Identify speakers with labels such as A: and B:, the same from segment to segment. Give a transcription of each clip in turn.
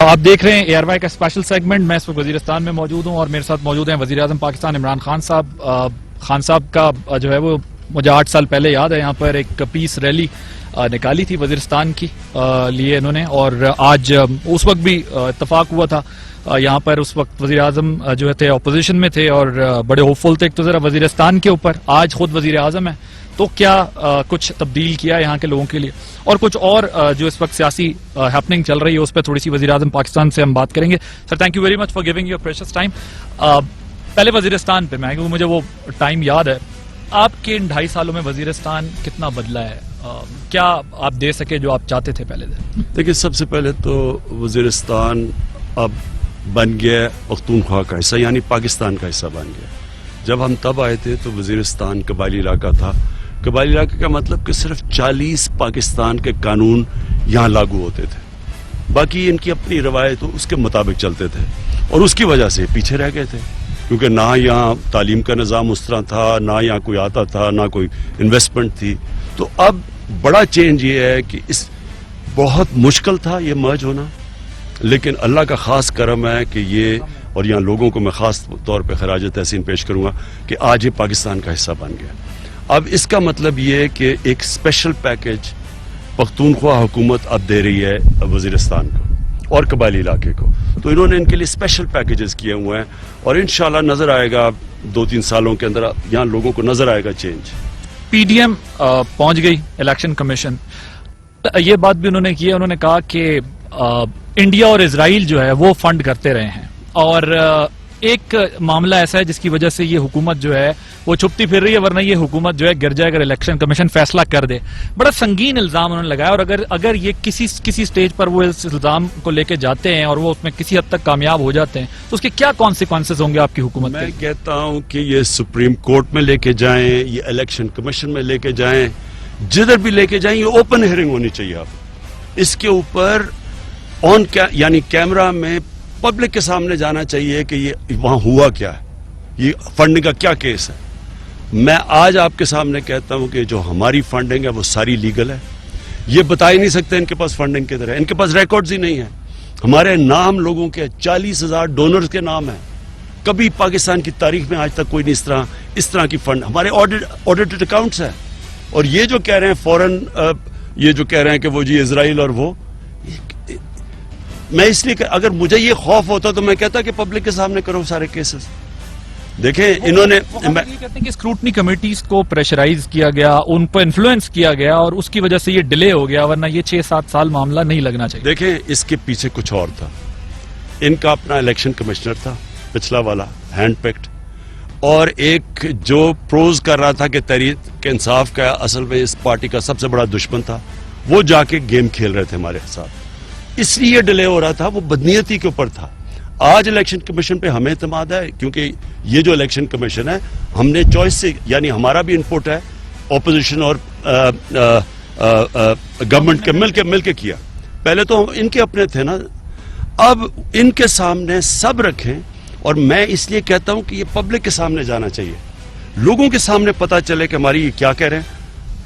A: آپ دیکھ رہے ہیں اے آر وائی کا اسپیشل سیگمنٹ. میں اس وقت وزیرستان میں موجود ہوں اور میرے ساتھ موجود ہیں وزیر اعظم پاکستان عمران خان صاحب. خان صاحب کا جو ہے وہ مجھے 8 سال پہلے یاد ہے یہاں پر ایک پیس ریلی نکالی تھی وزیرستان کی لیے انہوں نے, اور آج اس وقت بھی اتفاق ہوا تھا یہاں پر. اس وقت وزیر اعظم جو تھے اپوزیشن میں تھے اور بڑے ہوپ فل تھے ایک تو ذرا وزیرستان کے اوپر. آج خود وزیر اعظم ہے تو کیا کچھ تبدیل کیا یہاں کے لوگوں کے لیے, اور کچھ اور جو اس وقت سیاسی ہیپننگ چل رہی ہے اس پہ تھوڑی سی وزیر اعظم پاکستان سے ہم بات کریں گے. Sir thank you very much for giving your precious time. پہلے وزیرستان پہ میں کیونکہ مجھے وہ ٹائم یاد ہے, آپ کے ان 2.5 سالوں میں وزیرستان کتنا بدلا ہے, کیا آپ دے سکے جو آپ چاہتے تھے پہلے دن؟
B: دیکھیے, سب سے پہلے تو وزیرستان اب بن گیا پختونخوا کا حصہ, یعنی پاکستان کا حصہ بن گیا. جب ہم تب آئے تھے تو وزیرستان قبائلی علاقہ تھا. قبائلی علاقے کا مطلب کہ صرف 40 پاکستان کے قانون یہاں لاگو ہوتے تھے, باقی ان کی اپنی روایت اس کے مطابق چلتے تھے, اور اس کی وجہ سے پیچھے رہ گئے تھے کیونکہ نہ یہاں تعلیم کا نظام اس طرح تھا, نہ یہاں کوئی آتا تھا, نہ کوئی انویسٹمنٹ تھی. تو اب بڑا چینج یہ ہے کہ اس بہت مشکل تھا یہ مرج ہونا, لیکن اللہ کا خاص کرم ہے کہ یہ, اور یہاں لوگوں کو میں خاص طور پہ خراج تحسین پیش کروں گا کہ آج یہ پاکستان کا حصہ بن گیا. اب اس کا مطلب یہ ہے کہ ایک اسپیشل پیکج پختونخوا حکومت اب دے رہی ہے وزیرستان کو اور قبائلی علاقے کو. تو انہوں نے ان کے لیے اسپیشل پیکیجز کیے ہوئے ہیں, اور انشاءاللہ نظر آئے گا 2-3 سالوں کے اندر یہاں لوگوں کو نظر آئے گا چینج.
A: پی ڈی ایم پہنچ گئی الیکشن کمیشن, یہ بات بھی انہوں نے کی ہے. انہوں نے کہا کہ انڈیا اور اسرائیل جو ہے وہ فنڈ کرتے رہے ہیں, اور ایک معاملہ ایسا ہے جس کی وجہ سے یہ حکومت جو ہے وہ چھپتی پھر رہی ہے, ورنہ یہ حکومت جو ہے گر جائے اگر الیکشن کمیشن فیصلہ کر دے. بڑا سنگین الزام انہوں نے لگایا, اور اگر یہ کسی سٹیج پر وہ اس الزام کو لے کے جاتے ہیں اور وہ اس میں کسی حد تک کامیاب ہو جاتے ہیں تو اس کے کیا کانسیکوینسز ہوں گے آپ کی حکومت کے؟
B: میں کہتا ہوں کہ یہ سپریم کورٹ میں لے کے جائیں, یہ الیکشن کمیشن میں لے کے جائیں, جدھر بھی لے کے جائیں, یہ اوپن ہیئرنگ ہونی چاہیے. آپ اس کے اوپر یعنی کیمرہ میں پبلک کے سامنے جانا چاہیے کہ یہ وہاں ہوا کیا ہے, یہ فنڈنگ کا کیا کیس ہے. میں آج آپ کے سامنے کہتا ہوں کہ جو ہماری فنڈنگ ہے وہ ساری لیگل ہے. یہ بتا ہی نہیں سکتے ان کے پاس فنڈنگ کدھر ہے, ان کے پاس ریکارڈز ہی نہیں ہیں. ہمارے نام لوگوں کے 40,000 ڈونرز کے نام ہیں. کبھی پاکستان کی تاریخ میں آج تک کوئی نہیں اس طرح کی فنڈ. ہمارے آڈیٹڈ اکاؤنٹس ہیں. اور یہ جو کہہ رہے ہیں فورن, یہ جو کہہ رہے ہیں کہ وہ جی اسرائیل اور وہ, میں اس لیے کہ اگر مجھے یہ خوف ہوتا تو میں کہتا کہ پبلک کے سامنے کرو سارے کیسز. دیکھیں انہوں نے
A: یہ کہتے ہیں کہ اسکروٹنی کمیٹیز کو پریشرائز کیا گیا, ان پر انفلوئنس کیا گیا, اور اس کی وجہ سے یہ ڈیلے ہو گیا, ورنہ یہ 6-7 سال معاملہ نہیں لگنا چاہیے.
B: دیکھیں اس کے پیچھے کچھ اور تھا. ان کا اپنا الیکشن کمشنر تھا پچھلا والا, ہینڈ پکڈ, اور ایک جو پروز کر رہا تھا کہ تحریک انصاف کا اصل میں اس پارٹی کا سب سے بڑا دشمن تھا, وہ جا کے گیم کھیل رہے تھے ہمارے ساتھ. اس لیے ڈیلے ہو رہا تھا, وہ بدنیتی کے اوپر تھا. آج الیکشن کمیشن پہ ہمیں اعتماد ہے کیونکہ یہ جو الیکشن کمیشن ہے ہم نے چوائس سے, یعنی ہمارا بھی انپوٹ ہے, اپوزیشن اور گورنمنٹ کے مل کے کیا. پہلے تو ان کے اپنے تھے نا, اب ان کے سامنے سب رکھیں. اور میں اس لیے کہتا ہوں کہ یہ پبلک کے سامنے جانا چاہیے, لوگوں کے سامنے پتا چلے کہ ہماری یہ کیا کہہ رہے ہیں,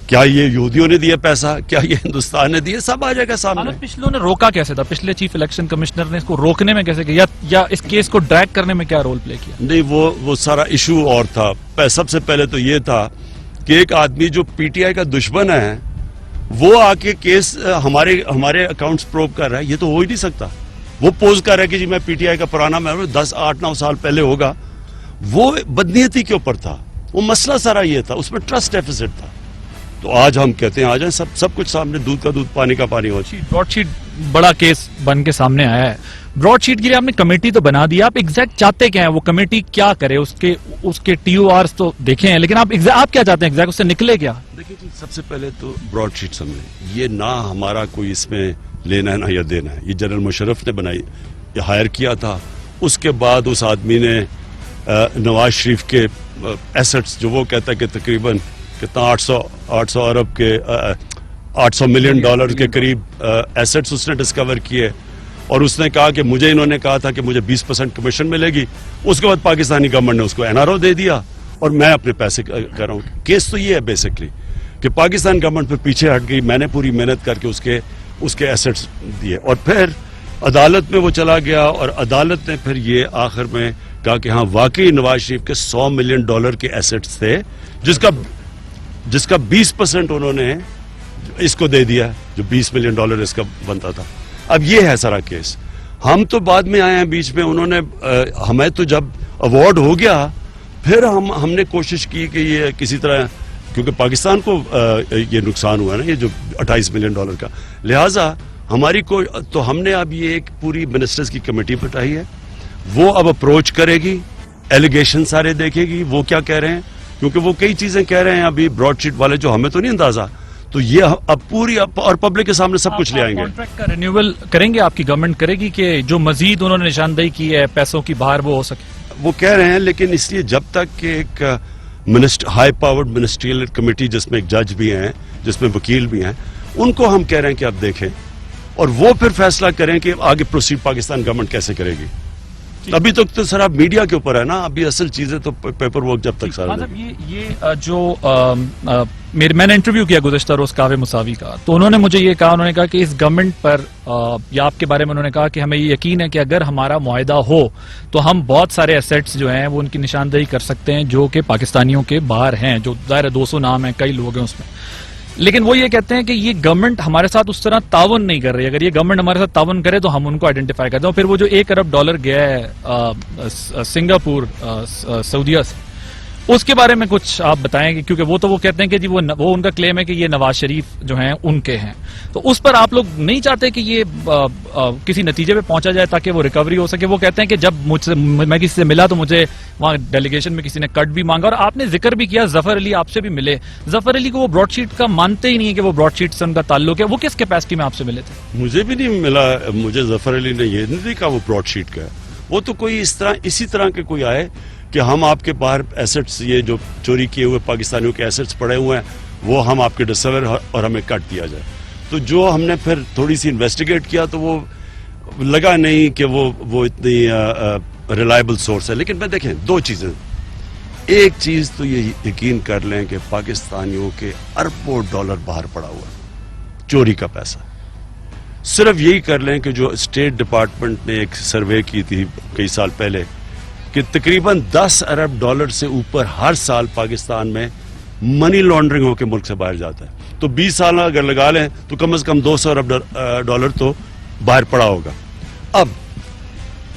B: کیا یہ یہودیوں نے دیا پیسہ, کیا یہ ہندوستان نے دیا, سب آ جائے گا سامنے.
A: پچھلوں نے روکا کیسے تھا, پچھلے چیف الیکشن کمشنر نے اس کو روکنے میں کیسے کیا, یا اس کیس کو ڈریگ کرنے میں کیا رول پلے کیا؟
B: نہیں, وہ سارا ایشو اور تھا. سب سے پہلے تو یہ تھا کہ ایک آدمی جو پی ٹی آئی کا دشمن ہے وہ آ کے کیس ہمارے اکاؤنٹس پروب کر رہا ہے. یہ تو ہو ہی نہیں سکتا. وہ پوز کر رہا ہے کہ جی میں پی ٹی آئی کا پرانا ممبر 10-8-9 سال پہلے ہوگا. وہ بدنیتی کے اوپر تھا, وہ مسئلہ سارا یہ تھا, اس میں ٹرسٹ ڈیفیسٹ تھا. تو آج ہم کہتے ہیں آ جائیں, سب کچھ سامنے, دودھ کا دودھ پانی کا پانی ہو.
A: براڈ شیٹ بڑا کیس بن کے سامنے آیا ہے. براڈ شیٹ کے لیے آپ نے کمیٹی تو بنا دی, آپ ایگزیکٹ چاہتے کیا ہیں, وہ کمیٹی کیا کرے, اس کے ٹی او آرز تو دیکھے ہیں, لیکن آپ کیا چاہتے ہیں ایگزیکٹ, اس سے نکلے کیا؟
B: دیکھیں جی, سب سے پہلے تو براڈ شیٹ سمجھیں, یہ نہ ہمارا کوئی اس میں لینا ہے نہ یہ دینا ہے. یہ جنرل مشرف نے بنائی, یہ ہائر کیا تھا. اس کے بعد اس آدمی نے نواز شریف کے ایسٹس جو وہ کہتا ہے کہ تقریباً کتنا 800 ارب کے 800 ملین ڈالر کے قریب ایسٹس اس نے ڈسکور کیے, اور اس نے کہا کہ مجھے انہوں نے کہا تھا کہ مجھے 20% کمیشن ملے گی. اس کے بعد پاکستانی گورنمنٹ نے اس کو این آر او دے دیا اور میں اپنے پیسے کر رہا ہوں. کیس تو یہ ہے بیسکلی کہ پاکستان گورنمنٹ پہ پیچھے ہٹ گئی. میں نے پوری محنت کر کے اس کے ایسٹس دیے, اور پھر عدالت میں وہ چلا گیا اور عدالت نے پھر یہ آخر میں کہا کہ ہاں واقعی نواز شریف کے $100 ملین کے ایسٹس تھے جس کا 20% انہوں نے اس کو دے دیا جو $20 ملین اس کا بنتا تھا. اب یہ ہے سارا کیس. ہم تو بعد میں آئے ہیں بیچ میں, انہوں نے ہمیں تو جب ایوارڈ ہو گیا پھر ہم نے کوشش کی کہ یہ کسی طرح, کیونکہ پاکستان کو یہ نقصان ہوا نا یہ جو $28 ملین کا, لہٰذا ہماری تو ہم نے اب یہ ایک پوری منسٹرز کی کمیٹی بٹائی ہے, وہ اب اپروچ کرے گی, ایلیگیشن سارے دیکھے گی وہ کیا کہہ رہے ہیں, کیونکہ وہ کئی چیزیں کہہ رہے ہیں ابھی براڈ شیٹ والے جو ہمیں تو نہیں اندازہ, تو یہ اب پوری اور پبلک کے سامنے سب کچھ لے آئیں گے.
A: کانٹریکٹ کا رینیول کریں گے, آپ کی گورنمنٹ کرے گی کہ جو مزید انہوں نے نشاندہی کی ہے پیسوں کی باہر وہ ہو سکے؟
B: وہ کہہ رہے ہیں, لیکن اس لیے جب تک کہ ایک ہائی پاورڈ منسٹریل کمیٹی جس میں ایک جج بھی ہیں, جس میں وکیل بھی ہیں, ان کو ہم کہہ رہے ہیں کہ آپ دیکھیں اور وہ پھر فیصلہ کریں کہ آگے پروسیڈ پاکستان گورنمنٹ کیسے کرے گی. ابھی تک تو سر آپ میڈیا کے اوپر ہے نا, ابھی اصل چیزیں تو پیپر ورک جب تک سارا
A: یہ جو میں نے انٹرویو کیا گزشتہ روز کاوے مساوی کا, تو انہوں نے مجھے یہ کہا, انہوں نے کہا کہ اس گورنمنٹ پر یا آپ کے بارے میں انہوں نے کہا کہ ہمیں یہ یقین ہے کہ اگر ہمارا معاہدہ ہو تو ہم بہت سارے ایسیٹس جو ہیں وہ ان کی نشاندہی کر سکتے ہیں جو کہ پاکستانیوں کے باہر ہیں, جو ظاہر 200 نام ہیں, کئی لوگ ہیں اس میں. لیکن وہ یہ کہتے ہیں کہ یہ گورنمنٹ ہمارے ساتھ اس طرح تعاون نہیں کر رہی, اگر یہ گورنمنٹ ہمارے ساتھ تعاون کرے تو ہم ان کو آئیڈینٹیفائی کرتے ہیں. پھر وہ جو $1 ارب گیا ہے سنگاپور سعودیہ سے, اس کے بارے میں کچھ آپ بتائیں گے, کیونکہ وہ تو وہ کہتے ہیں کہ جی وہ ان کا کلیم ہے کہ یہ نواز شریف جو ہیں ان کے ہیں, تو اس پر آپ لوگ نہیں چاہتے کہ یہ کسی نتیجے پہ پہنچا جائے تاکہ وہ ریکوری ہو سکے؟ وہ کہتے ہیں کہ جب میں کسی سے ملا تو مجھے وہاں ڈیلیگیشن میں کسی نے کٹ بھی مانگا, اور آپ نے ذکر بھی کیا ظفر علی آپ سے بھی ملے. ظفر علی کو وہ براڈ شیٹ کا مانتے ہی نہیں ہے کہ وہ براڈ شیٹ سے ان کا تعلق ہے, وہ کس کیپیسٹی میں آپ سے ملے تھے؟
B: مجھے بھی نہیں ملا, مجھے ظفر علی نے یہ نہیں دیکھا وہ براڈ شیٹ کا ہے. وہ تو کوئی اسی طرح کے کوئی آئے کہ ہم آپ کے باہر ایسٹس, یہ جو چوری کیے ہوئے پاکستانیوں کے ایسٹس پڑے ہوئے ہیں وہ ہم آپ کے ڈسکور اور ہمیں کٹ دیا جائے. تو جو ہم نے پھر تھوڑی سی انویسٹیگیٹ کیا تو وہ لگا نہیں کہ وہ اتنی ریلائبل سورس ہے. لیکن میں دیکھیں دو چیزیں, ایک چیز تو یہ یقین کر لیں کہ پاکستانیوں کے اربوں ڈالر باہر پڑا ہوا ہے, چوری کا پیسہ. صرف یہی کر لیں کہ جو اسٹیٹ ڈپارٹمنٹ نے ایک سروے کی تھی کئی سال پہلے کہ تقریباً $10 ارب سے اوپر ہر سال پاکستان میں منی لانڈرنگ ہو کے ملک سے باہر جاتا ہے. تو 20 سال اگر لگا لیں تو کم از کم $200 ارب تو باہر پڑا ہوگا. اب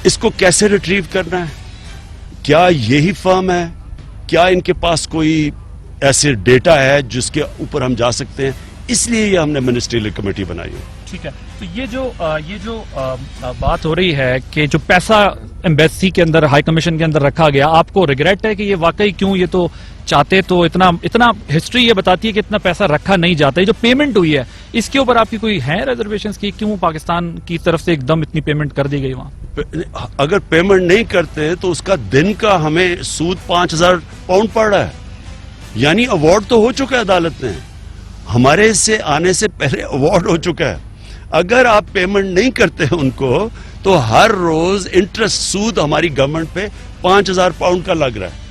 B: اس کو کیسے ریٹریو کرنا ہے؟ کیا یہی فرم ہے؟ کیا ان کے پاس کوئی ایسے ڈیٹا ہے جس کے اوپر ہم جا سکتے ہیں؟ اس لیے یہ ہم نے منسٹریل کمیٹی بنائی ہے.
A: ٹھیک ہے, تو یہ جو بات ہو رہی ہے کہ جو پیسہ ایمبیسی کے اندر, ہائی کمیشن کے اندر رکھا گیا, آپ کو ریگریٹ ہے کہ یہ واقعی کیوں, یہ تو چاہتے تو اتنا ہسٹری یہ بتاتی ہے کہ اتنا پیسہ رکھا نہیں جاتا. یہ جو پیمنٹ ہوئی ہے اس کے اوپر آپ کی کوئی ہے ریزرویشنز کی, کیوں پاکستان کی طرف سے ایک دم اتنی پیمنٹ کر دی گئی وہاں؟
B: اگر پیمنٹ نہیں کرتے تو اس کا دن کا ہمیں سود £5,000 پڑ رہا ہے. یعنی ایوارڈ تو ہو چکا ہے عدالت نے, ہمارے سے آنے سے پہلے ایوارڈ ہو چکا ہے. اگر آپ پیمنٹ نہیں کرتے ان کو تو ہر روز انٹرسٹ سود ہماری گورنمنٹ پہ £5,000 کا لگ رہا ہے.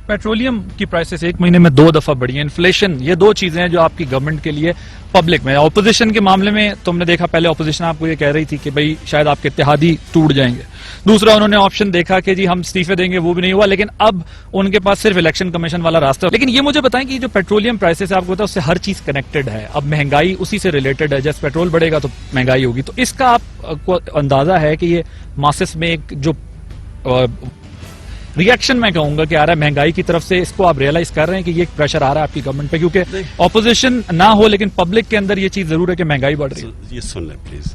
A: پیٹرولیم کی پرائسز ایک مہینے میں 2 دفعہ بڑھی ہیں, انفلیشن, یہ دو چیزیں ہیں جو آپ کی گورنمنٹ کے لیے پبلک میں. اپوزیشن کے معاملے میں تم نے دیکھا پہلے اپوزیشن آپ کو یہ کہہ رہی تھی کہ بھئی شاید آپ کے اتحادی ٹوٹ جائیں گے. دوسرا انہوں نے آپشن دیکھا کہ جی ہم استعفے دیں گے, وہ بھی نہیں ہوا. لیکن اب ان کے پاس صرف الیکشن کمیشن والا راستہ. لیکن یہ مجھے بتائیں کہ جو پیٹرولیم پرائسز آپ کو پتا ہے اس سے ہر چیز کنیکٹڈ ہے, اب مہنگائی اسی سے ریلیٹڈ ہے, جیسے پیٹرول بڑھے گا تو مہنگائی ہوگی. تو اس کا آپ کو اندازہ ہے کہ یہ ماسس میں ایک جو ریئیکشن میں کہوں گا کہ آ رہا ہے مہنگائی کی طرف سے, اس کو آپ ریئلائز کر رہے ہیں کہ یہ ایک پریشر آ رہا ہے آپ کی گورنمنٹ پہ, کیونکہ اپوزیشن نہ ہو لیکن پبلک کے اندر یہ چیز ضرور ہے کہ مہنگائی بڑھ رہی ہے.
B: یہ سن لیں پلیز.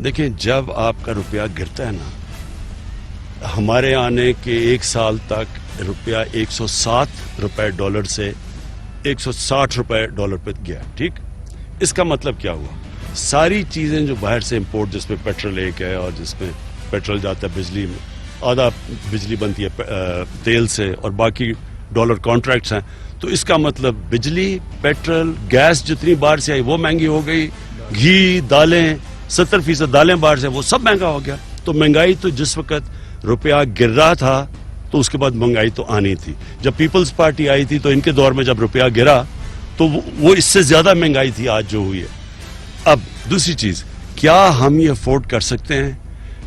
B: دیکھیں جب آپ کا روپیہ گرتا ہے نا, ہمارے آنے کے 1 سال تک روپیہ $107 سے $160 پہ گیا, ٹھیک. اس کا مطلب کیا ہوا؟ ساری چیزیں جو باہر سے امپورٹ, جس میں پیٹرول ایک ہے اور جس میں پیٹرول جاتا ہے بجلی میں, آدھا بجلی بنتی ہے تیل سے اور باقی ڈالر کانٹریکٹس ہیں, تو اس کا مطلب بجلی, پیٹرول, گیس جتنی باہر سے آئی وہ مہنگی ہو گئی, گھی, دالیں 70% دالیں باہر سے, وہ سب مہنگا ہو گیا. تو مہنگائی تو جس وقت روپیہ گر رہا تھا تو اس کے بعد مہنگائی تو آنی تھی. جب پیپلز پارٹی آئی تھی تو ان کے دور میں جب روپیہ گرا تو وہ اس سے زیادہ مہنگائی تھی آج جو ہوئی ہے. اب دوسری چیز, کیا ہم یہ افورڈ کر سکتے ہیں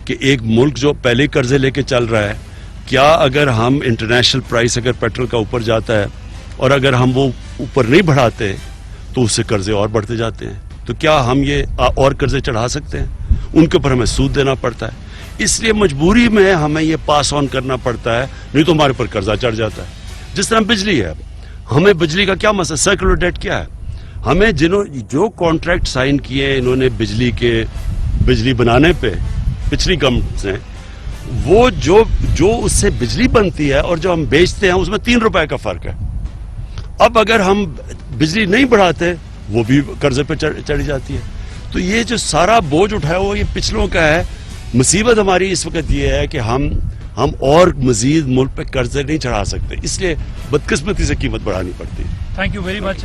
B: کہ ایک ملک جو پہلے قرضے لے کے چل رہا ہے، کیا اگر ہم انٹرنیشنل پرائس اگر پیٹرول کا اوپر جاتا ہے اور اگر ہم وہ اوپر نہیں بڑھاتے تو اس سے قرضے اور بڑھتے جاتے ہیں، تو کیا ہم یہ اور قرضے چڑھا سکتے ہیں؟ ان کے اوپر ہمیں سود دینا پڑتا ہے، اس لیے مجبوری میں ہمیں یہ پاس آن کرنا پڑتا ہے، نہیں تو ہمارے پر قرضہ چڑھ جاتا ہے. جس طرح بجلی ہے، ہمیں بجلی کا کیا مسئلہ، سرکولر ڈیٹ کیا ہے؟ ہمیں جو کانٹریکٹ سائن کیے انہوں نے بجلی بنانے پہ پچھلی گورنمنٹ نے، وہ جو اس سے بجلی بنتی ہے اور جو ہم بیچتے ہیں اس میں 3 روپے کا فرق ہے. اب اگر ہم بجلی نہیں بڑھاتے وہ بھی قرضے پہ چڑھی جاتی ہے. تو یہ جو سارا بوجھ اٹھایا ہوا یہ پچھلوں کا ہے. مصیبت ہماری اس وقت یہ ہے کہ ہم اور مزید ملک پہ قرضے نہیں چڑھا سکتے، اس لیے بدقسمتی سے قیمت بڑھانی پڑتی ہے.
A: Thank you very much.